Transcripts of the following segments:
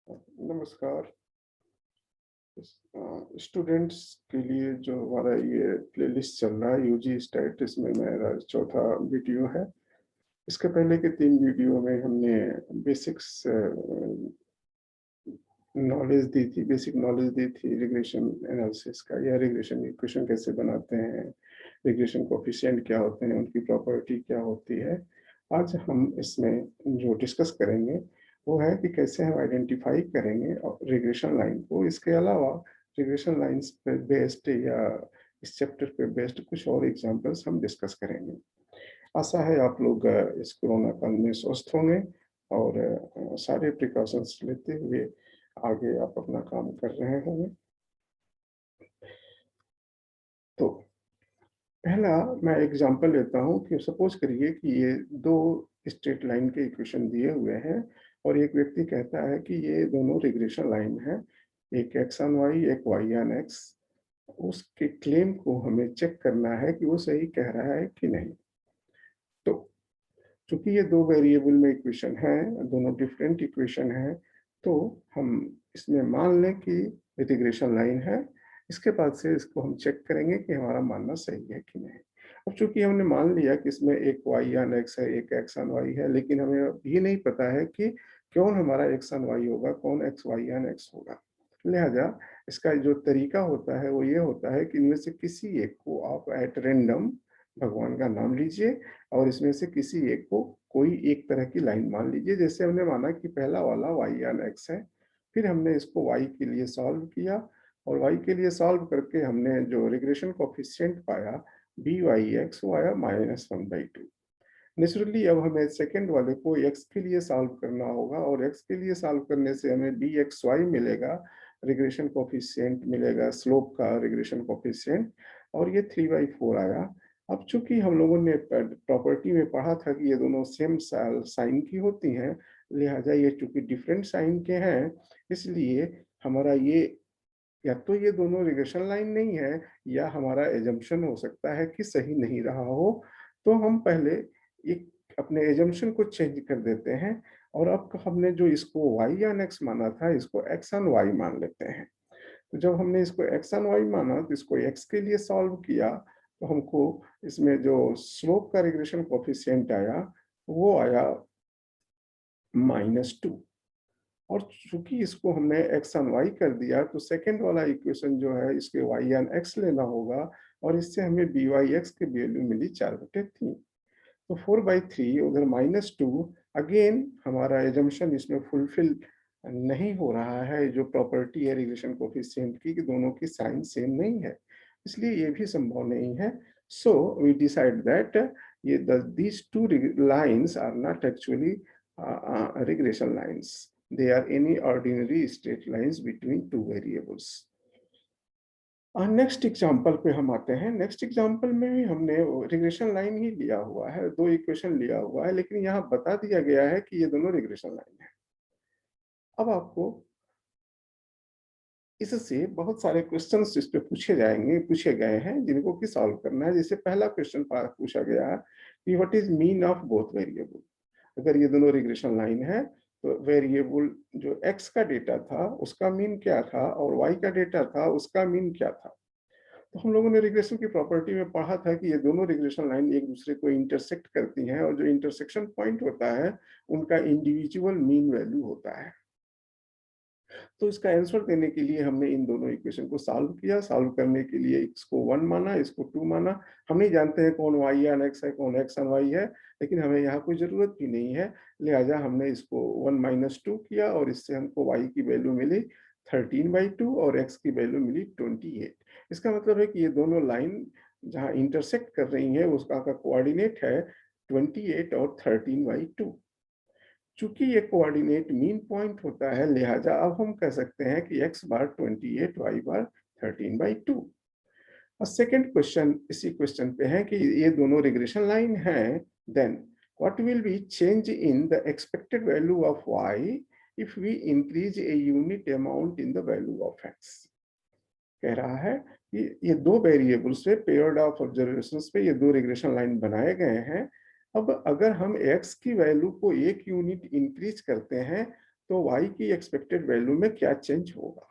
नमस्कार। स्टूडेंट्स के लिए जो हमारा ये प्लेलिस्ट चल रहा है यूजी स्टैट, इसमें मेरा चौथा वीडियो है। इसके पहले के 3 वीडियो में हमने बेसिक्स नॉलेज दी थी, बेसिक नॉलेज दी थी रिग्रेशन एनालिसिस का, या रिग्रेशन इक्वेशन कैसे बनाते हैं, रिग्रेशन कोएफिशिएंट क्या होते हैं, उनकी प्रॉपर्टी क्या होती है। आज हम इसमें जो डिस्कस करेंगे वो है कि कैसे हम आइडेंटिफाई करेंगे रिग्रेशन लाइन को। इसके अलावा रिग्रेशन लाइंस पे बेस्ड या इस चैप्टर पे बेस्ड कुछ और एग्जांपल्स हम डिस्कस करेंगे। आशा है आप लोग इस कोरोना काल में स्वस्थ होंगे और सारे प्रिकॉशंस लेते हुए आगे आप अपना काम कर रहे होंगे। तो पहला मैं एग्जांपल लेता हूं कि सपोज करिए कि ये दो स्ट्रेट लाइन के इक्वेशन दिए हुए हैं और एक व्यक्ति कहता है कि ये दोनों रिग्रेशन लाइन है, एक एक्स ऑन वाई, एक वाई ऑन एक्स। उसके क्लेम को हमें चेक करना है कि वो सही कह रहा है कि नहीं। तो चूंकि ये दो वेरिएबल में इक्वेशन है, दोनों डिफरेंट इक्वेशन है, तो हम इसमें मान लें कि रिग्रेशन लाइन है। इसके बाद से इसको हम चेक करेंगे कि हमारा मानना सही है कि नहीं। अब चूंकि हमने मान लिया कि इसमें एक वाई ऑन एक्स है, एक एक्स ऑन वाई है, लेकिन हमें अब ये नहीं पता है कि कौन हमारा एक्स ऑन वाई होगा, कौन एक्स वाई ऑन एक्स होगा। लिहाजा इसका जो तरीका होता है वो ये होता है कि इनमें से किसी एक को आप एट रेंडम भगवान का नाम लीजिए और इसमें से किसी एक को कोई एक तरह की लाइन मान लीजिए। जैसे हमने माना कि पहला वाला वाई ऑन एक्स है, फिर हमने इसको वाई के लिए सॉल्व किया और वाई के लिए सॉल्व करके हमने जो रिग्रेशन कोएफिशिएंट पाया बी वाई एक्स, वो आया -1/2। नेचुरली अब हमें सेकंड वाले को x के लिए सॉल्व करना होगा और x के लिए सॉल्व करने से हमें बी एक्स वाई मिलेगा, रिग्रेशन कोएफिशिएंट मिलेगा, स्लोप का रिग्रेशन कोएफिशिएंट, और ये 3/4 आया। अब चूंकि हम लोगों ने प्रॉपर्टी में पढ़ा था कि ये दोनों सेम साइन की होती हैं, लिहाजा ये चूंकि डिफरेंट साइन के हैं, इसलिए हमारा ये या तो ये दोनों रिग्रेशन लाइन नहीं है, या हमारा एजम्पशन हो सकता है कि सही नहीं रहा हो। तो हम पहले एक अपने एजम्पशन को चेंज कर देते हैं और अब हमने जो इसको y ऑन x माना था, इसको x ऑन y मान लेते हैं। तो जब हमने इसको x ऑन y माना तो इसको x के लिए सॉल्व किया, तो हमको इसमें जो स्लोप का रिग्रेशन कोएफिशिएंट आया वो आया -2। और चूंकि इसको हमने x ऑन y कर दिया तो सेकंड वाला इक्वेशन जो है इसके y ऑन x लेना होगा और इससे हमें बी वाई एक्स की वैल्यू मिली 4/3। तो 4/3 उधर -2, अगेन हमारा एजम्पशन इसमें फुलफिल नहीं हो रहा है। जो प्रॉपर्टी है रिलेशन कोएफिशिएंट की कि दोनों की साइन सेम नहीं है, इसलिए ये भी संभव नहीं है। सो वी डिसाइड दैट ये these two lines are not actually regression lines, they are any ordinary straight lines between two variables। Next example पे हम आते हैं। नेक्स्ट एग्जांपल में भी हमने रिग्रेशन लाइन ही लिया हुआ है, दो इक्वेशन लिया हुआ है, लेकिन यहाँ बता दिया गया है कि ये दोनों रिग्रेशन लाइन है। अब आपको इससे बहुत सारे क्वेश्चंस इस पे पूछे गए हैं जिनको कि सॉल्व करना है। जैसे पहला क्वेश्चन पूछा गया है कि what is mean of both variable. अगर ये दोनों रिग्रेशन लाइन है तो वेरिएबल जो x का डेटा था उसका मीन क्या था और y का डेटा था उसका मीन क्या था। तो हम लोगों ने रिग्रेशन की प्रॉपर्टी में पढ़ा था कि ये दोनों रिग्रेशन लाइन एक दूसरे को इंटरसेक्ट करती हैं और जो इंटरसेक्शन पॉइंट होता है उनका इंडिविजुअल मीन वैल्यू होता है। तो इसका आंसर देने के लिए हमने इन दोनों इक्वेशन को सॉल्व किया। सॉल्व करने के लिए इसको 1 माना, इसको 2 माना। हम नहीं जानते हैं कौन y ऑन x है, कौन x ऑन y है, लेकिन हमें यहाँ कोई जरूरत भी नहीं है। लिहाजा हमने इसको 1 - 2 किया और इससे हमको y की वैल्यू मिली 13/2 और x की वैल्यू मिली 28। इसका मतलब है कि ये दोनों लाइन जहाँ इंटरसेक्ट कर रही है उसका कोऑर्डिनेट है 28 और 13/2। चूंकि ये कोऑर्डिनेट मीन पॉइंट होता है, लिहाजा अब हम कह सकते हैं कि x बार 28, y बार 13/2। और सेकंड क्वेश्चन इसी क्वेश्चन पे है कि ये दोनों रिग्रेशन लाइन हैं, then what will be change in the expected value of y if we increase a unit amount in the value of x। कह रहा है कि ये दो वेरिएबल्स पे पेयर्ड ऑफ ऑब्जर्वेशंस पे ये दो रिग्रेशन लाइन बनाए गए हैं। अब अगर हम x की वैल्यू को 1 यूनिट इंक्रीज करते हैं तो y की एक्सपेक्टेड वैल्यू में क्या चेंज होगा।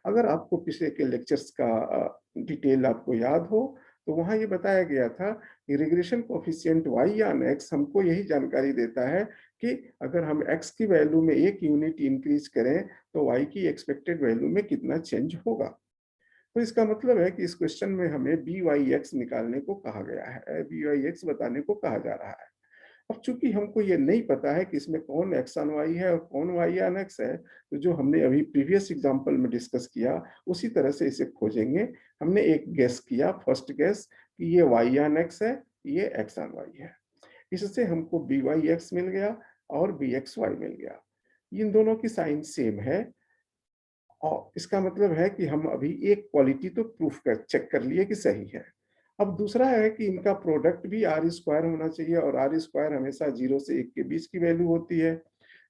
अगर आपको पिछले के लेक्चर्स का डिटेल आपको याद हो, तो वहाँ ये बताया गया था कि रिग्रेशन कोएफिशिएंट y या x हमको यही जानकारी देता है कि अगर हम x की वैल्यू में 1 यूनिट इंक्रीज करें तो y की एक्सपेक्टेड वैल्यू में कितना चेंज होगा। तो इसका मतलब है कि इस क्वेश्चन में हमें BYX निकालने को कहा गया है, BYX बताने को कहा जा रहा है। अब चूंकि हमको ये नहीं पता है कि इसमें कौन एक्स ऑन वाई है और कौन वाई ऑन एक्स है, तो जो हमने अभी प्रीवियस एग्जांपल में डिस्कस किया उसी तरह से इसे खोजेंगे। हमने एक गेस किया, फर्स्ट गेस, कि ये वाई ऑन एक्स है, ये एक्स ऑन वाई है। इससे हमको बी वाई एक्स मिल गया और बी एक्स वाई मिल गया। इन दोनों की साइन सेम है और इसका मतलब है कि हम अभी एक क्वालिटी तो प्रूफ कर चेक कर लिए कि सही है। अब दूसरा है कि इनका प्रोडक्ट भी आर स्क्वायर होना चाहिए और आर स्क्वायर हमेशा 0 से 1 के बीच की वैल्यू होती है।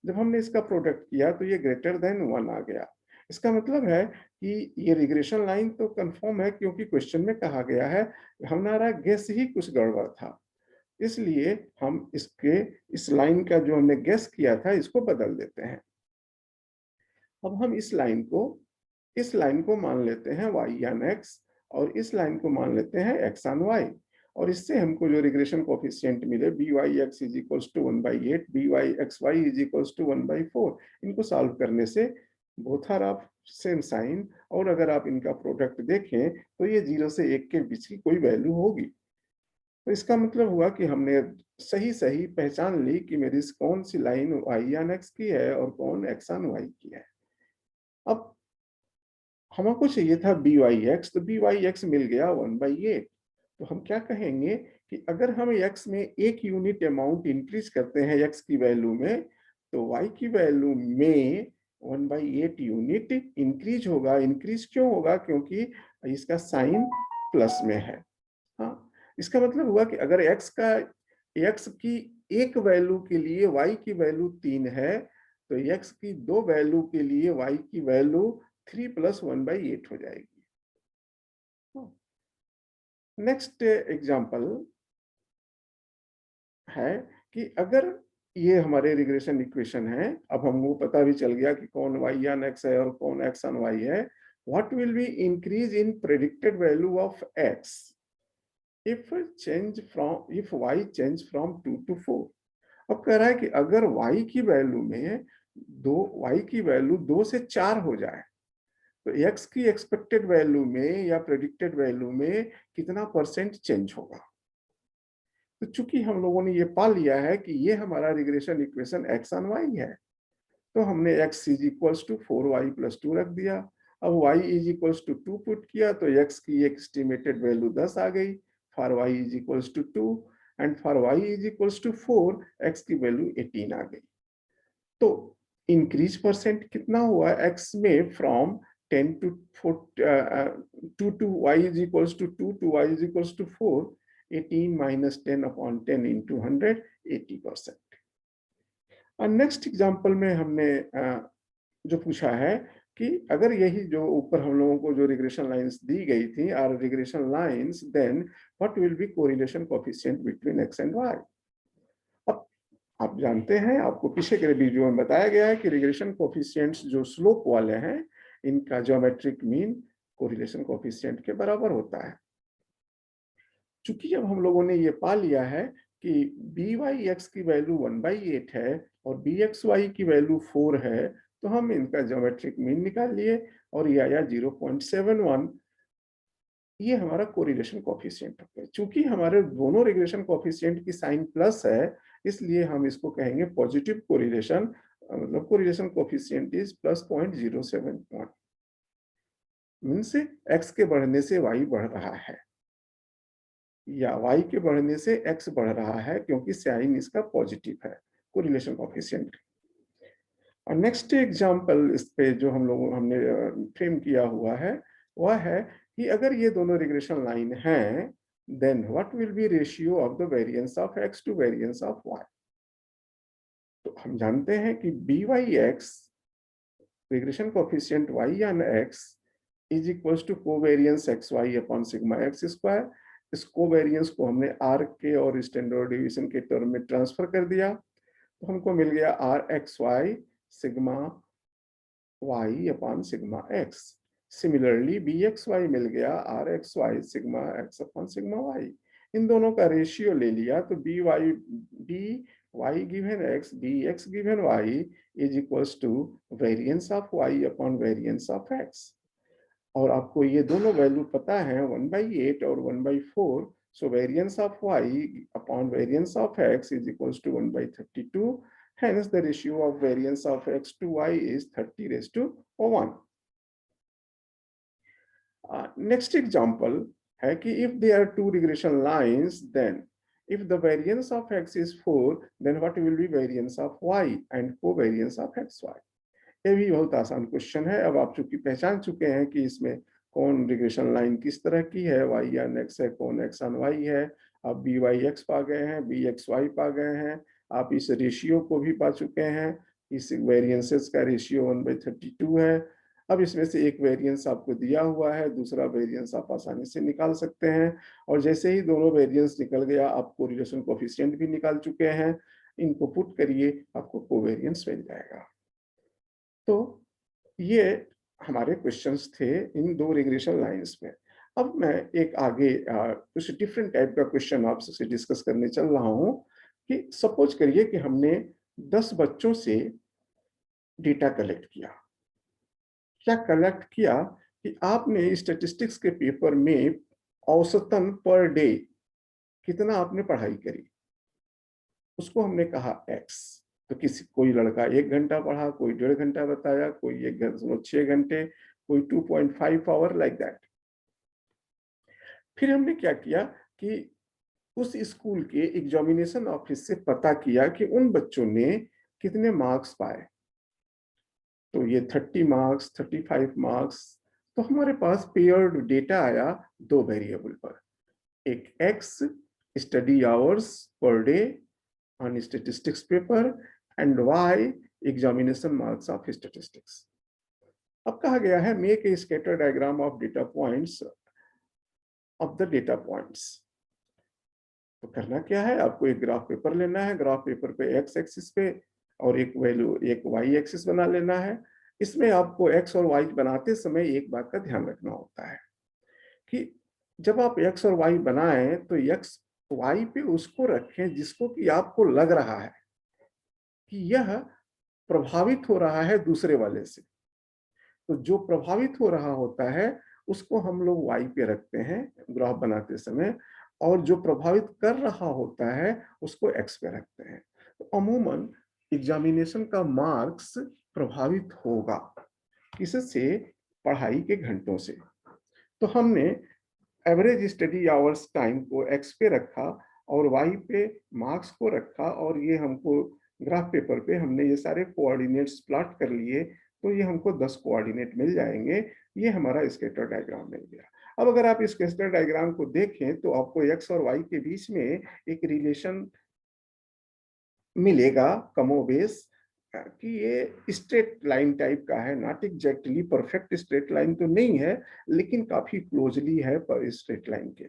जब हमने इसका प्रोडक्ट किया तो ये ग्रेटर देन 1 आ गया। इसका मतलब है कि ये रिग्रेशन लाइन तो कंफर्म है, क्योंकि क्वेश्चन में कहा गया है, हमारा गेस ही कुछ गड़बड़ था। इसलिए हम इसके इस लाइन का जो हमने गेस किया था इसको बदल देते हैं। अब हम इस लाइन को मान लेते हैं y ऑन x और इस लाइन को मान लेते हैं x ऑन y, और इससे हमको जो रिग्रेशन कोएफिशिएंट मिले byx is equals to 1/8, byxy is equals to 1/4, इनको सॉल्व करने से both are of same sign, और अगर आप इनका प्रोडक्ट देखें तो ये 0 से 1 के बीच की कोई वैल्यू होगी। तो इसका मतलब हुआ कि हमने सही सही पहचान ली कि मेरी कौन सी लाइन y ऑन x की है और कौन x ऑन y की है। अब हमको चाहिए था बी वाई एक्स, तो बी वाई एक्स मिल गया 1/8। तो हम क्या कहेंगे कि अगर हम x में 1 यूनिट अमाउंट इंक्रीज करते हैं x की वैल्यू में, तो y की वैल्यू में 1/8 यूनिट इंक्रीज होगा। इंक्रीज क्यों होगा? क्योंकि इसका साइन प्लस में है। हाँ, इसका मतलब हुआ कि अगर x की एक वैल्यू के लिए y की वैल्यू 3 है, तो x की 2 वैल्यू के लिए y की वैल्यू 3 + 1/8 हो जाएगी। नेक्स्ट एग्जांपल है कि अगर ये हमारे रिग्रेशन इक्वेशन है, अब हमको पता भी चल गया कि कौन y ऑन x है और कौन x ऑन y है। What will be increase in predicted value of x if y change from 2 to 4। अब कह रहा है कि अगर y की वैल्यू में y की वैल्यू 2 से 4 हो जाए, तो x की एक्सपेक्टेड वैल्यू में या प्रेडिक्टेड वैल्यू में कितना परसेंट चेंज होगा। तो चूंकि हम लोगों ने ये पा लिया है कि ये हमारा regression equation x on y है, तो हमने x is equals to 4y + 2 रख दिया। अब y is equals to 2 put किया तो x की एक एस्टिमेटेड वैल्यू 10 आ गई। For y is equals to 2 and for y is equals to 4, x की वैल्यू 18 आ गई। तो इंक्रीज परसेंट कितना हुआ x में, from 10 to 4 2 to y is equals to 2 to y is equals to 4, 18 minus 10 upon 10 into 100, 80%। और next example में हमने जो पूछा है कि अगर यही जो ऊपर हम लोगों को जो रिग्रेशन लाइंस दी गई थी are regression lines, then what will be correlation coefficient between x and y। अब आप जानते हैं, आपको पीछे के वीडियो में बताया गया है कि रिग्रेशन कोएफिशिएंट्स जो स्लोप वाले हैं, इनका ज्योमेट्रिक मीन कोरिलेशन कोएफिशिएंट के बराबर होता है। चूंकि जब हम लोगों ने ये पा लिया है कि बी वाई एक्स की वैल्यू 1/8 है और बी एक्स वाई की वैल्यू 4 है, तो हम इनका ज्योमेट्रिक मीन निकाल लिए और ये आया 0.71। ये हमारा कोरिलेशन कोएफिशिएंट हो गया। चूंकि हमारे दोनों रिग्रेशन कोएफिशिएंट की साइन प्लस है, इसलिए हम इसको कहेंगे पॉजिटिव कोरिलेशन, मतलब correlation coefficient is +0.07, means x के बढ़ने से वाई बढ़ रहा है या y के बढ़ने से x बढ़ रहा है, क्योंकि साइन इसका पॉजिटिव है कोरिलेशन कोएफिशिएंट। और नेक्स्ट एग्जांपल इस पे जो हमने फ्रेम किया हुआ है वह है कि अगर ये दोनों रिग्रेशन लाइन हैं, then what will be ratio of the variance of x to variance of y। तो हम जानते हैं कि by(x) regression coefficient y on x is equals to covariance xy upon sigma x square. इस covariance को हमने r के और स्टैंडर्ड डेविएशन के टर्म में ट्रांसफर कर दिया, तो हमको मिल गया rxy sigma y upon sigma x। Similarly bxy मिल गया rxy sigma x upon sigma y। इन दोनों का रेशियो ले लिया तो by given x dx given y is equals to variance of y upon variance of x। और आपको ये दोनों वैल्यू पता है 1/8 और 1/4। so variance of y upon variance of x is equals to 1/32। hence the ratio of variance of x to y is 30:1। next example है कि if there are two regression lines then if the variance of x is 4 then what will be variance of y and covariance of xy। ये भी बहुत आसान question है। अब आप चूंकि पहचान चुके हैं कि इसमें कौन रिग्रेशन लाइन किस तरह की है, y ऑन x है, कौन x ऑन y है। आप बी वाई एक्स पा गए हैं, बी एक्स वाई पा गए हैं। आप इस रेशियो को भी पा चुके हैं। इस वेरिएंसेस का रेशियो 1/32 है। अब इसमें से एक वेरिएंस आपको दिया हुआ है, दूसरा वेरिएंस आप आसानी से निकाल सकते हैं। और जैसे ही दोनों वेरिएंस निकल गया, आप कोरिलेशन कोएफिशिएंट भी निकाल चुके हैं। इनको पुट करिए, आपको कोवेरिएंस मिल जाएगा। तो ये हमारे क्वेश्चंस थे इन दो रिग्रेशन लाइंस में। अब मैं एक आगे कुछ डिफरेंट टाइप का क्वेश्चन आपसे डिस्कस करने चल रहा हूं कि सपोज करिए कि हमने 10 बच्चों से डेटा कलेक्ट किया। क्या कलेक्ट किया कि आपने स्टैटिस्टिक्स के पेपर में औसतन पर डे कितना आपने पढ़ाई करी, उसको हमने कहा x। तो किसी कोई लड़का 1 घंटा पढ़ा, कोई 1.5 घंटा बताया, कोई 1.6 घंटे, कोई 2.5 आवर लाइक दैट। फिर हमने क्या किया कि उस स्कूल के एग्जामिनेशन ऑफिस से पता किया कि उन बच्चों ने कितने मार्क्स पाए। तो ये 30 मार्क्स, 35 मार्क्स। तो हमारे पास पेयर्ड डेटा आया दो वेरिएबल पर, एक x study hours per day on statistics paper and y examination marks of statistics। अब कहा गया है make a scatter diagram of data points of the data points। तो करना क्या है, आपको एक ग्राफ पेपर लेना है। ग्राफ पेपर पे x एक्सिस पे और एक वैल्यू एक y एक्सिस बना लेना है। इसमें आपको x और y बनाते समय एक बात का ध्यान रखना होता है कि जब आप x और y बनाएं तो x y पे उसको रखें जिसको कि आपको लग रहा है कि यह प्रभावित हो रहा है दूसरे वाले से। तो जो प्रभावित हो रहा होता है उसको हम लोग y पे रखते हैं ग्राफ बनाते समय, और जो प्रभावित कर रहा होता है उसको x पे रखते हैं। तो अमूमन एग्जामिनेशन का मार्क्स प्रभावित होगा किससे, पढ़ाई के घंटों से। तो हमने एवरेज स्टडी आवर्स टाइम को x पे रखा और y पे मार्क्स को रखा, और ये हमको ग्राफ पेपर पे हमने ये सारे कोऑर्डिनेट्स प्लॉट कर लिए। तो ये हमको 10 कोऑर्डिनेट मिल जाएंगे। ये हमारा स्कैटर डायग्राम मिल गया। अब अगर आप इस स्कैटर डायग्राम को देखें तो आपको x और y के बीच में एक रिलेशन मिलेगा कमोबेश, कि ये स्ट्रेट लाइन टाइप का है। Not exactly perfect straight line तो नहीं है, लेकिन काफी क्लोजली है पर स्ट्रेट लाइन के।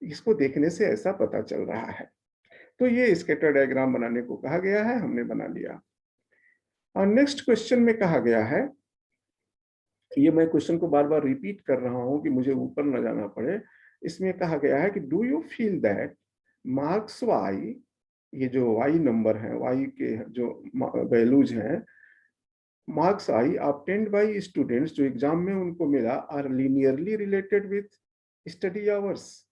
इसको देखने से ऐसा पता चल रहा है। तो ये स्कैटर डायग्राम बनाने को कहा गया है, हमने बना लिया। और नेक्स्ट क्वेश्चन में कहा गया है, ये मैं क्वेश्चन को बार बार रिपीट कर रहा हूं कि मुझे ऊपर न जाना पड़े। इसमें कहा गया है कि do you feel that marks Y, ये जो वाई नंबर है, वाई के जो वैल्यूज हैं, marks I obtained by students, जो एग्जाम में उनको मिला, are linearly related with study hours.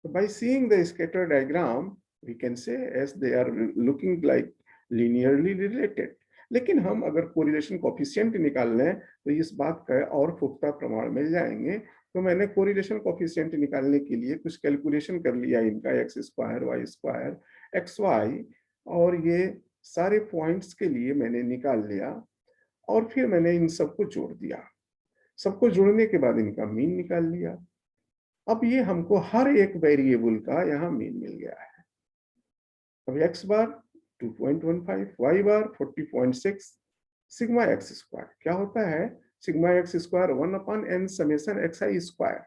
By seeing the scatter diagram, we can say as they are looking like linearly related। लेकिन हम अगर कोरिलेशन कोएफिशिएंट निकाल लें तो इस बात का और पुख्ता प्रमाण मिल जाएंगे। तो मैंने कोरिलेशन कोएफिशिएंट निकालने के लिए कुछ कैलकुलेशन कर लिया इनका, x square, y square, xy, और ये सारे पॉइंट्स के लिए मैंने निकाल लिया। और फिर मैंने इन सबको जोड़ दिया। सबको जोड़ने के बाद इनका मीन निकाल लिया। अब ये हमको हर एक वेरिएबल का यहाँ मीन मिल गया है। अब x बार 2.15, y बार 40.6, सिग्मा एक्स स्क्वायर क्या होता है, sigma x square 1/n summation xi square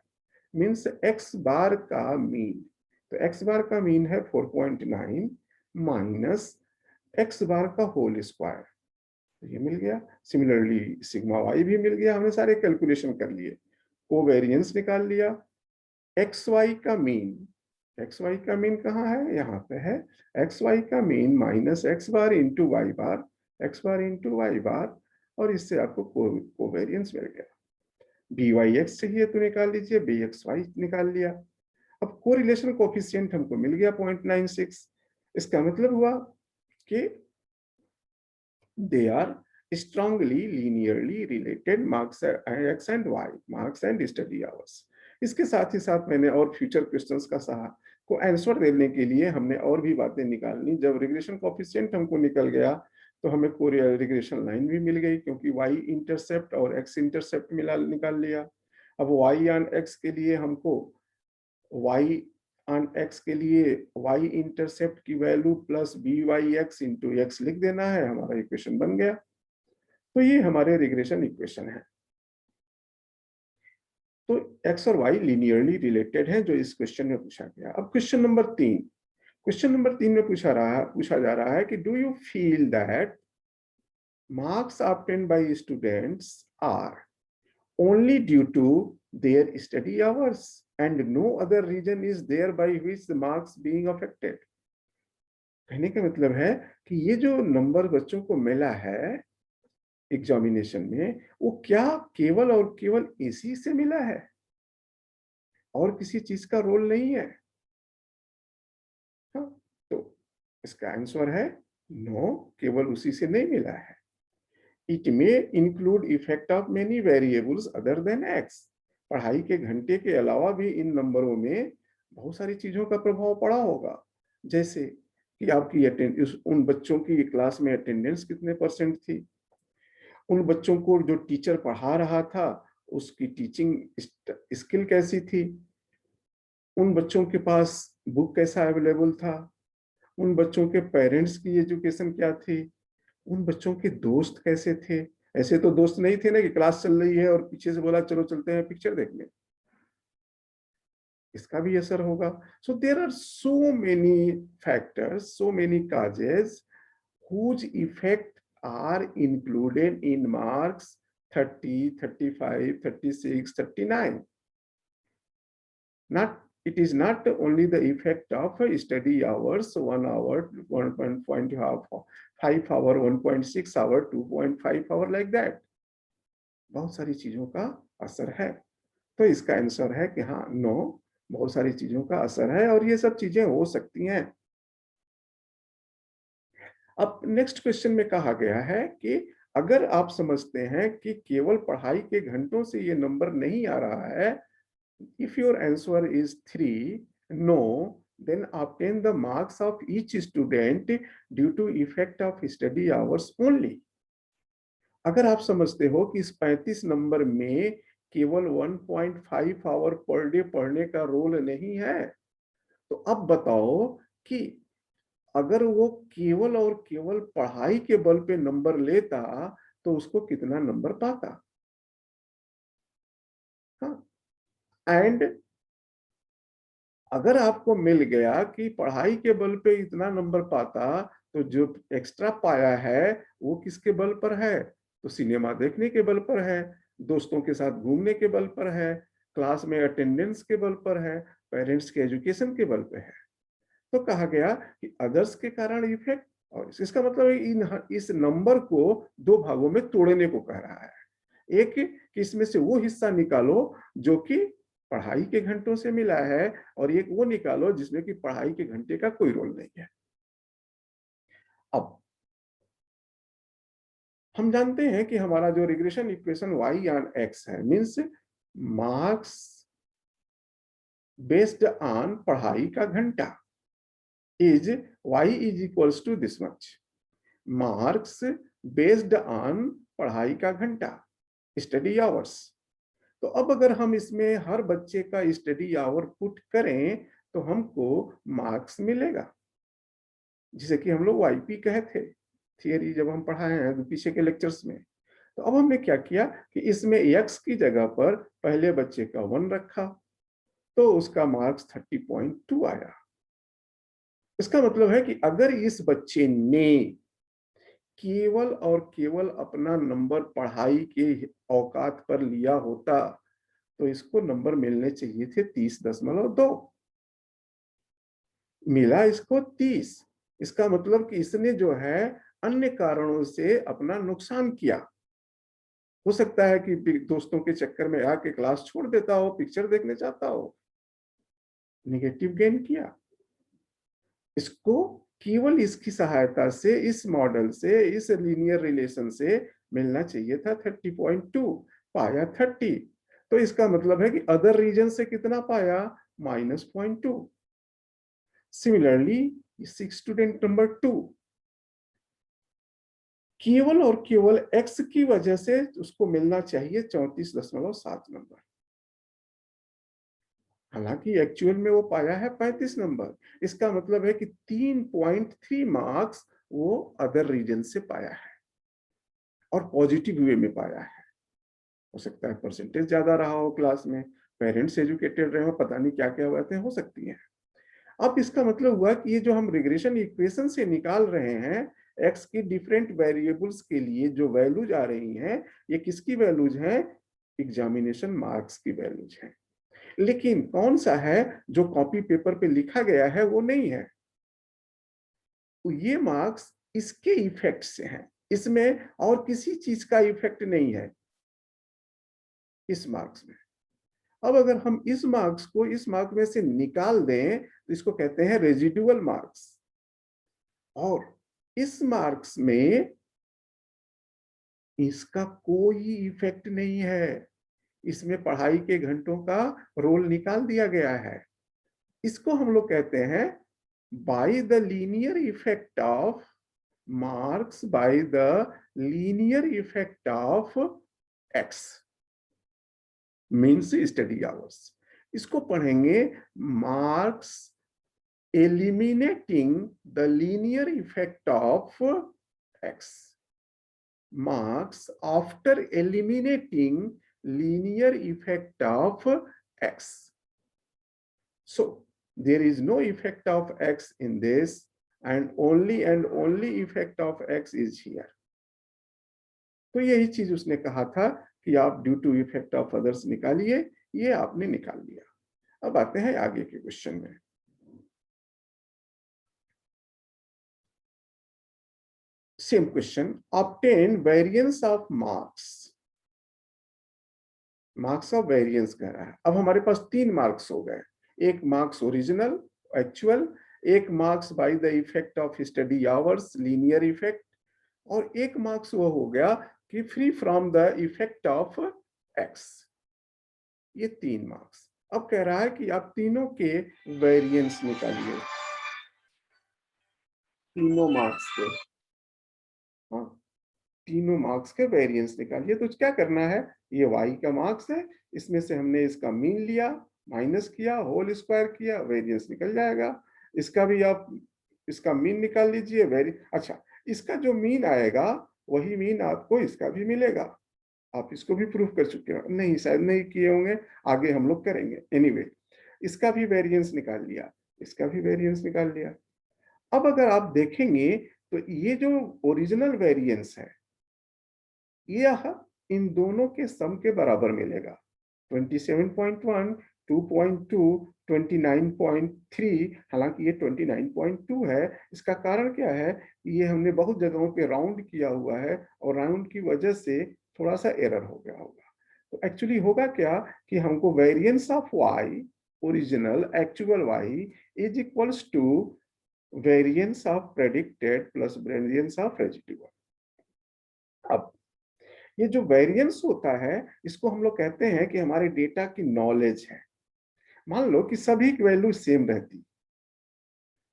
means x बार का मीन। तो x बार का मीन है 4.9 माइनस x बार का होल स्क्वायर। तो ये मिल गया। सिमिलरली सिग्मा वाई भी मिल गया, हमने सारे कैलकुलेशन कर लिए, कोवेरियंस निकाल लिया। एक्स वाई का मीन, एक्स वाई का मीन कहाँ है, यहाँ पे है। एक्स वाई का mean minus x bar into Y बार, एक्स बार इंटू वाई बार, और इससे आपको कोवेरियंस मिल गया। बी वाई एक्स चाहिए तो निकाल लीजिए, बी एक्स वाई निकाल लिया। अब कोरिलेशन कोफिशिएंट हमको मिल गया 0.96। इसका मतलब हुआ कि they are strongly linearly related, marks x and y, marks and study hours। इसके साथ ही साथ मैंने और फ्यूचर क्वेश्चंस का को आंसर देने के लिए हमने और भी बातें निकालनी। जब रिग्रेशन कोफिशिएंट हमको निकल गया तो हमें रिग्रेशन लाइन भी मिल गई, क्योंकि y इंटरसेप्ट और x इंटरसेप्ट मिला निकाल लिया। अब y ऑन x के लिए हमको y ऑन x के लिए y इंटरसेप्ट की वैल्यू plus B Y X into X लिख देना है, हमारा इक्वेशन बन गया। तो ये हमारे रिग्रेशन इक्वेशन है। तो x और y लीनियरली रिलेटेड है, जो इस क्वेश्चन में पूछा गया। अब क्वेश्चन नंबर 3, क्वेश्चन नंबर 3 में पूछा जा रहा है कि do you feel that marks obtained by students are only due to their study hours and no other reason is there by which the marks being affected। कहने का मतलब है कि ये जो नंबर बच्चों को मिला है एग्जामिनेशन में, वो क्या केवल और केवल इसी से मिला है और किसी चीज का रोल नहीं है? हाँ, तो इसका आंसर है नो, केवल उसी से नहीं मिला है। It may include effect of many variables other than x. पढ़ाई के घंटे के अलावा भी इन नंबरों में बहुत सारी चीजों का प्रभाव पड़ा होगा, जैसे कि आपकी अटेंडेंस, उन बच्चों की क्लास में अटेंडेंस कितने परसेंट थी, उन बच्चों को जो टीचर पढ़ा रहा था उसकी टीचिंग स्किल कैसी थी, उन बच्चों के पास बुक कैसा अवेलेबल था, उन बच्चों के पेरेंट्स की एजुकेशन क्या थी, उन बच्चों के दोस्त कैसे थे। ऐसे तो दोस्त नहीं थे ना कि क्लास चल रही है और पीछे से बोला चलो चलते हैं पिक्चर देखने, इसका भी असर होगा। So there are so many factors, so many causes whose effect are included in marks 30, 35, 36, 39। Not, it is not only the effect of study hours, 1 hour, 1.5 hour, 1.6 hour, 2.5 hour, like that। बहुत सारी चीजों का असर है। तो इसका answer है कि हाँ, नो, बहुत सारी चीजों का असर है और ये सब चीजें हो सकती हैं। अब नेक्स्ट क्वेश्चन में कहा गया है कि अगर आप समझते हैं कि केवल पढ़ाई के घंटों से ये नंबर नहीं आ रहा है, if your answer is 3, no, then obtain the marks of each student due to effect of study hours only। अगर आप समझते हो कि इस 35 नंबर में केवल 1.5 आवर पर डे पढ़ने का रोल नहीं है, तो अब बताओ कि अगर वो केवल और केवल पढ़ाई के बल पे नंबर लेता तो उसको कितना नंबर पाता। हाँ, एंड अगर आपको मिल गया कि पढ़ाई के बल पे इतना नंबर पाता, तो जो एक्स्ट्रा पाया है वो किसके बल पर है? तो सिनेमा देखने के बल पर है, दोस्तों के साथ घूमने के बल पर है, क्लास में अटेंडेंस के बल पर है, पेरेंट्स के एजुकेशन के बल पे है। तो कहा गया कि अदर्स के कारण इफेक्ट, और इसका मतलब इन इस नंबर को दो भागों में तोड़ने को कह रहा है। एक कि इसमें से वो हिस्सा निकालो जो कि पढ़ाई के घंटों से मिला है, और एक वो निकालो जिसमें कि पढ़ाई के घंटे का कोई रोल नहीं है। अब हम जानते हैं कि हमारा जो regression equation y on x है, मींस मार्क्स बेस्ड ऑन पढ़ाई का घंटा, is y is equals to this much. Marks based on पढ़ाई का घंटा, स्टडी आवर्स। तो अब अगर हम इसमें हर बच्चे का स्टडी आवर पुट करें तो हमको मार्क्स मिलेगा, जिसे कि हम लोग वाईपी कहे थे थियरी जब हम पढ़ाए हैं तो पीछे के लेक्चर्स में। तो अब हमने क्या किया कि इसमें x की जगह पर पहले बच्चे का 1 रखा, तो उसका मार्क्स 30.2 आया। इसका मतलब है कि अगर इस बच्चे ने केवल और केवल अपना नंबर पढ़ाई के औकात पर लिया होता तो इसको नंबर मिलने चाहिए थे 30.2, मिला इसको 30। इसका मतलब कि इसने जो है अन्य कारणों से अपना नुकसान किया। हो सकता है कि दोस्तों के चक्कर में आके क्लास छोड़ देता हो, पिक्चर देखने जाता हो, निगेटिव गेन किया। इसको केवल इसकी सहायता से, इस मॉडल से, इस लीनियर रिलेशन से मिलना चाहिए था 30.2, पाया 30। तो इसका मतलब है कि अदर रीजन से कितना पाया, -0.2। सिमिलरली स्टूडेंट नंबर 2, केवल और केवल x की वजह से उसको मिलना चाहिए 34.7 नंबर, हालांकि एक्चुअल में वो पाया है 35 नंबर। इसका मतलब है कि 3.3 मार्क्स वो अदर रीजन से पाया है और पॉजिटिव वे में पाया है। हो सकता है परसेंटेज ज्यादा रहा हो क्लास में, पेरेंट्स एजुकेटेड रहे हो, पता नहीं क्या क्या बातें हो सकती हैं। अब इसका मतलब हुआ कि ये जो हम रिग्रेशन इक्वेशन से निकाल रहे हैं, एक्स की डिफरेंट वेरिएबल्स के लिए जो वैल्यूज आ रही हैं, ये किसकी वैल्यूज हैं, एग्जामिनेशन मार्क्स की वैल्यूज हैं। लेकिन कौन सा है जो कॉपी पेपर पे लिखा गया है वो नहीं है, तो ये मार्क्स इसके इफेक्ट से हैं, इसमें और किसी चीज का इफेक्ट नहीं है इस मार्क्स में। अब अगर हम इस मार्क्स को इस मार्क्स में से निकाल दें तो इसको कहते हैं रेजिडुअल मार्क्स। और इस मार्क्स में इसका कोई इफेक्ट नहीं है, इसमें पढ़ाई के घंटों का रोल निकाल दिया गया है। इसको हम लोग कहते हैं by the linear effect of marks, by the linear effect of x means study hours. इसको पढ़ेंगे marks eliminating the linear effect of x, marks after eliminating linear effect of x. So there is no effect of x in this, and only effect of x is here. तो यही चीज उसने कहा था कि आप due to effect of others निकालिए, ये आपने निकाल लिया। अब आते हैं आगे के क्वेश्चन में। Same question, obtain variance of marks. Marks of variance कह रहा है। अब हमारे पास 3 मार्क्स हो गए, एक मार्क्स ओरिजिनल एक्चुअल, एक marks by the effect of study hours linear effect, और एक मार्क्स वो हो गया कि free from the effect of x. ये 3 मार्क्स। अब कह रहा है कि आप तीनों के वेरिएंस निकालिए, तीनों मार्क्स के, हाँ, तीनों मार्क्स के वेरिएंस निकालिए। तो क्या करना है, ये y का मार्क्स है, इसमें से हमने इसका मीन लिया, माइनस किया, होल स्क्वायर किया, वेरिएंस निकल जाएगा। इसका भी आप इसका मीन निकाल लीजिए, अच्छा, इसका जो मीन आएगा वही मीन आपको इसका भी मिलेगा। आप इसको भी प्रूफ कर चुके हो, नहीं शायद नहीं किए होंगे, आगे हम लोग करेंगे। एनीवे, इसका भी वेरिएंस निकाल लिया, इसका भी वेरिएंस निकाल लिया। अब अगर आप देखेंगे तो ये जो ओरिजिनल वेरिएंस है, यह इन दोनों के सम के बराबर मिलेगा। 27.1, 2.2, 29.3, हालांकि ये 29.2 है। इसका कारण क्या है, ये हमने बहुत जगहों पे राउंड किया हुआ है और राउंड की वजह से थोड़ा सा एरर हो गया होगा। तो एक्चुअली होगा क्या कि हमको variance of y original actual y is equals to variance of predicted plus variance of residual. अब ये जो वेरिएंस होता है, इसको हम लोग कहते हैं कि हमारे डेटा की नॉलेज है। मान लो कि सभी की वैल्यू सेम रहती,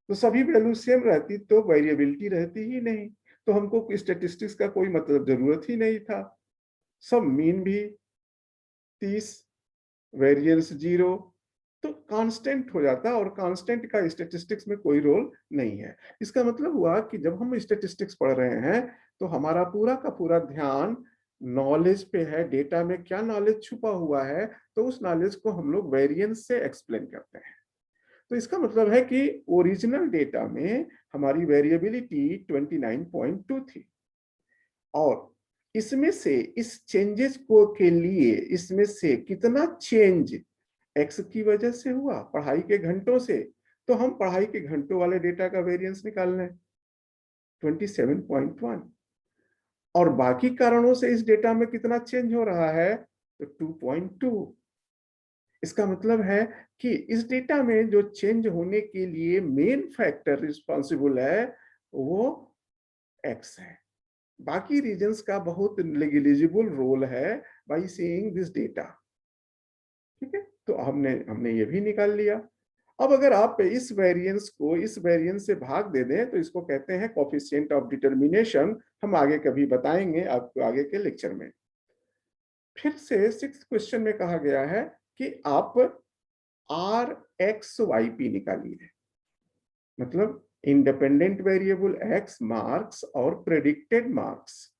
तो सभी वैल्यू सेम रहती तो वेरिएबिलिटी रहती ही नहीं, तो हमको स्टैटिस्टिक्स का कोई मतलब जरूरत ही नहीं था। सब मीन भी 30, वेरिएंस 0, तो कांस्टेंट हो जाता, और कांस्टेंट का स्टैटिस्टिक्स में कोई रोल नहीं है। इसका मतलब हुआ कि जब हम स्टैटिस्टिक्स पढ़ रहे हैं तो हमारा पूरा का पूरा ध्यान नॉलेज पे है, डेटा में क्या नॉलेज छुपा हुआ है, तो उस नॉलेज को हम लोग वेरिएंस से एक्सप्लेन करते हैं। तो इसका मतलब है कि ओरिजिनल डेटा में हमारी वेरिएबिलिटी 29.2 थी, और इसमें से इस चेंजेस को के लिए इसमें से कितना चेंज एक्स की वजह से हुआ, पढ़ाई के घंटों से, तो हम पढ़ाई के घंटों वाले डेटा का वेरिएंस निकाल लें 27.1, और बाकी कारणों से इस डेटा में कितना चेंज हो रहा है तो 2.2। इसका मतलब है कि इस डेटा में जो चेंज होने के लिए मेन फैक्टर रिस्पॉन्सिबल है वो एक्स है। बाकी रीजन्स का बहुत नेग्लिजिबल रोल है बाय सीइंग दिस डेटा। ठीक है, तो हमने हमने ये भी निकाल लिया। अब अगर आप इस वेरिएंस को इस वेरिएंस से भाग दे दें तो इसको कहते हैं कोफिशिएंट ऑफ डिटर्मिनेशन। हम आगे कभी बताएंगे आपको आगे के लेक्चर में। फिर से 6th क्वेश्चन में कहा गया है कि आप आर एक्स वाई पी निकालिए, मतलब इंडिपेंडेंट वेरिएबल एक्स मार्क्स और predicted marks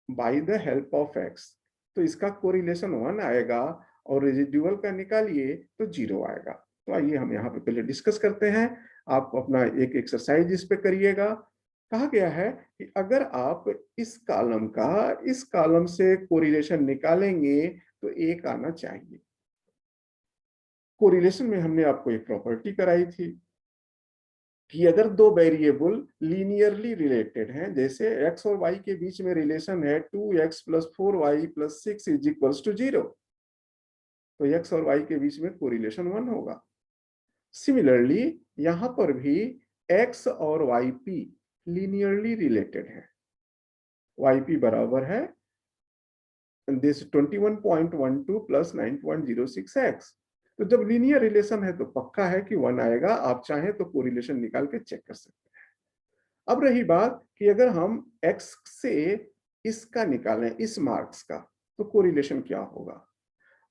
by the help of x. तो इसका कोरिलेशन 1 आएगा और रेजिडुअल का निकालिए तो 0 आएगा। तो आइए हम यहाँ पे पहले डिस्कस करते हैं। आप अपना एक एक्सरसाइज इस पे करिएगा। कहा गया है कि अगर आप इस कॉलम से कोरिलेशन निकालेंगे तो 1 आना चाहिए। कोरिलेशन में हमने आपको एक प्रॉपर्टी कराई थी कि अगर दो वेरिएबल लीनियरली रिलेटेड हैं, जैसे x और y के बीच में रिलेशन है 2x + 4y + 6 = 0, तो x और y के बीच में कोरिलेशन 1 होगा। सिमिलरली यहां पर भी x और yp लीनियरली रिलेटेड है। yp बराबर है दिस 21.12 + 9.06x। तो जब लीनियर रिलेशन है तो पक्का है कि 1 आएगा। आप चाहें तो कोरिलेशन निकाल के चेक कर सकते हैं। अब रही बात कि अगर हम x से इसका निकालें, इस मार्क्स का, तो कोरिलेशन क्या होगा।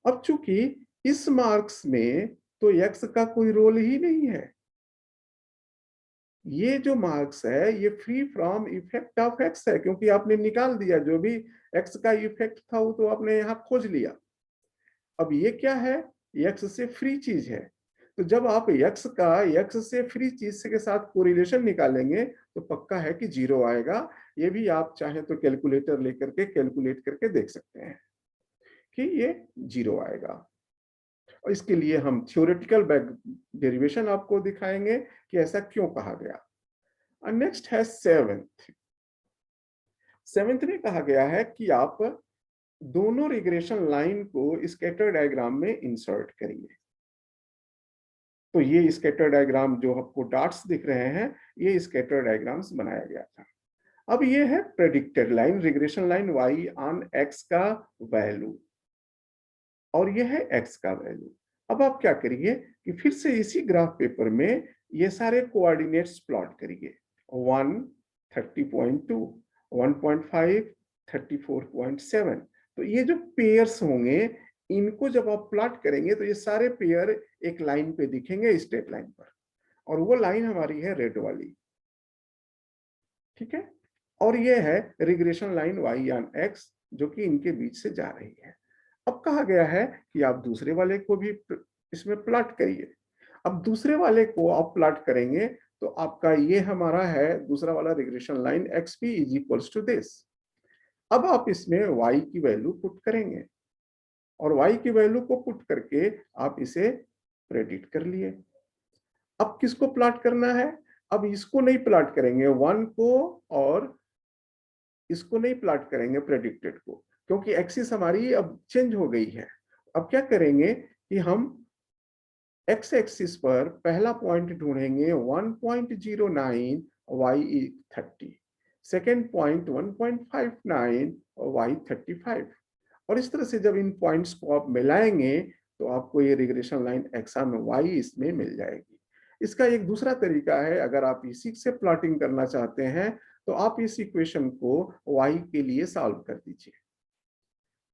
अब चूंकि इस मार्क्स में तो x का कोई रोल ही नहीं है, ये जो मार्क्स है ये free from effect of x है, क्योंकि आपने निकाल दिया, जो भी x का इफेक्ट था वो तो आपने यहां खोज लिया। अब ये क्या है, x से फ्री चीज है। तो जब आप x से फ्री चीज के साथ कोरिलेशन निकालेंगे तो पक्का है कि 0 आएगा। ये भी आप चाहें तो कैलकुलेटर लेकर के कैलकुलेट करके देख सकते हैं कि ये 0 आएगा। और इसके लिए हम थ्योरेटिकल डेरिवेशन आपको दिखाएंगे कि ऐसा क्यों कहा गया। नेक्स्ट है 7th में कहा गया है कि आप दोनों रिग्रेशन लाइन को स्कैटर डायग्राम में इंसर्ट करिए। तो ये स्कैटर डायग्राम जो आपको डॉट्स दिख रहे हैं, ये स्कैटर डायग्राम्स बनाया गया था। अब ये है predicted line, regression line y on x का वैल्यू, और ये है x का वैल्यू। अब आप क्या करिए कि फिर से इसी ग्राफ पेपर में ये सारे कोऑर्डिनेट्स प्लॉट करिए। 1 30.2, 1.5 34.7। तो ये जो पेयर्स होंगे इनको जब आप प्लॉट करेंगे तो ये सारे पेयर एक लाइन पे दिखेंगे, स्ट्रेट लाइन पर, और वो लाइन हमारी है रेड वाली। ठीक है, और ये है regression line y on x जो कि इनके बीच से जा रही है। अब कहा गया है कि आप दूसरे वाले को भी इसमें प्लॉट करिए। अब दूसरे वाले को आप प्लॉट करेंगे तो आपका ये हमारा है दूसरा वाला रिग्रेशन लाइन xp = दिस। अब आप इसमें y की वैल्यू पुट करेंगे, और y की वैल्यू को पुट करके आप इसे प्रेडिक्ट कर लिए। अब किसको प्लॉट करना है, अब इसको नहीं प्लॉट करेंगे 1 को, और इसको नहीं प्लॉट करेंगे प्रेडिक्टेड को, क्योंकि एक्सिस हमारी अब चेंज हो गई है। अब क्या करेंगे कि हम एक्स एक्सिस पर पहला पॉइंट ढूंढेंगे 1.09 y 30, सेकेंड पॉइंट 1.59 y 35, और इस तरह से जब इन पॉइंट्स को आप मिलाएंगे तो आपको ये regression line X on Y इसमें मिल जाएगी। इसका एक दूसरा तरीका है, अगर आप इसी से प्लॉटिंग करना चाहते हैं तो आप इस इक्वेशन को y के लिए सॉल्व कर दीजिए,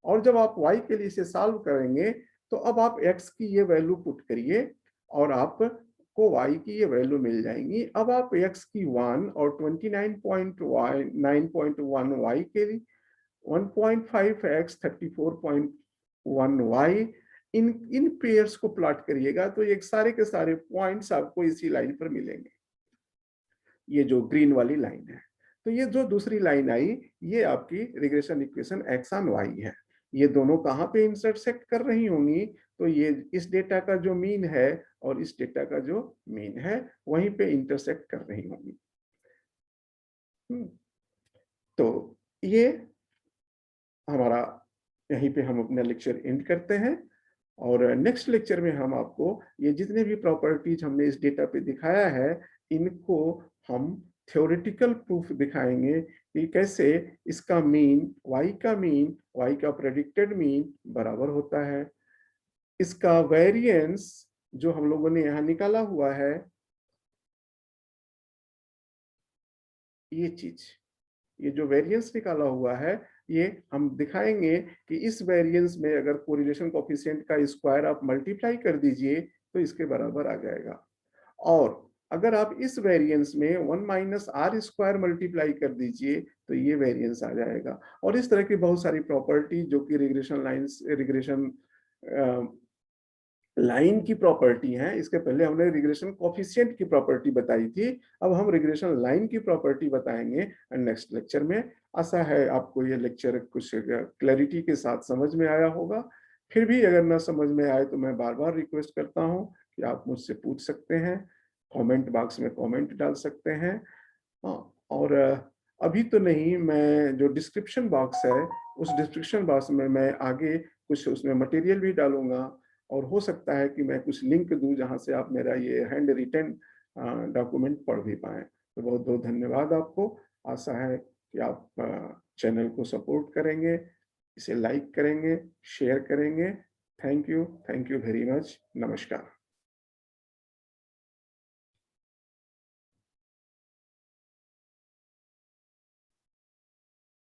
और जब आप y के लिए इसे सॉल्व करेंगे तो अब आप x की ये वैल्यू पुट करिए और आपको y की ये वैल्यू मिल जाएंगी। अब आप x की 1 और 29.1 y के लिए 1.5x 34.1 y, इन पेयर्स को प्लॉट करिएगा तो ये सारे के सारे पॉइंट्स आपको इसी लाइन पर मिलेंगे, ये जो ग्रीन वाली लाइन है। तो ये जो दूसरी लाइन आई, ये आपकी regression equation X on Y है। ये दोनों कहाँ पे इंटरसेक्ट कर रही होंगी? तो ये इस डेटा का जो मीन है और इस डेटा का जो मीन है, वहीं पे इंटरसेक्ट कर रही होंगी। तो ये हमारा, यहीं पे हम अपना लेक्चर एंड करते हैं, और नेक्स्ट लेक्चर में हम आपको ये जितने भी प्रॉपर्टीज हमने इस डेटा पे दिखाया है, इनको हम थ्योरेटिकल प्रूफ दिखाएंगे कि कैसे इसका मीन, y का प्रेडिक्टेड मीन बराबर होता है। इसका वेरिएंस जो हम लोगों ने यहाँ निकाला हुआ है, ये चीज, ये जो वेरिएंस निकाला हुआ है, ये हम दिखाएंगे कि इस वेरिएंस में अगर कोरिलेशन कोएफिशिएंट का स्क्वायर आप मल्टीप्लाई कर दीजिए तो इसके बराबर आ जाएगा। और अगर आप इस वेरिएंस में 1 माइनस आर स्क्वायर मल्टीप्लाई कर दीजिए तो ये वेरिएंस आ जाएगा। और इस तरह की बहुत सारी प्रॉपर्टी जो कि रिग्रेशन लाइन की प्रॉपर्टी है। इसके पहले हमने रिग्रेशन कोएफिशिएंट की प्रॉपर्टी बताई थी, अब हम रिग्रेशन लाइन की प्रॉपर्टी बताएंगे नेक्स्ट लेक्चर में। आशा है आपको ये लेक्चर कुछ क्लैरिटी के साथ समझ में आया होगा। फिर भी अगर ना समझ में आए तो मैं बार बार रिक्वेस्ट करता हूँ कि आप मुझसे पूछ सकते हैं, कमेंट बॉक्स में कमेंट डाल सकते हैं। और अभी तो नहीं, मैं जो डिस्क्रिप्शन बॉक्स है, उस डिस्क्रिप्शन बॉक्स में मैं आगे कुछ उसमें मटेरियल भी डालूंगा, और हो सकता है कि मैं कुछ लिंक दूं जहां से आप मेरा ये हैंड रिटन डॉक्यूमेंट पढ़ भी पाएं। तो बहुत बहुत धन्यवाद आपको। आशा है कि आप चैनल को सपोर्ट करेंगे, इसे लाइक करेंगे, शेयर करेंगे। Thank you very much. नमस्कार।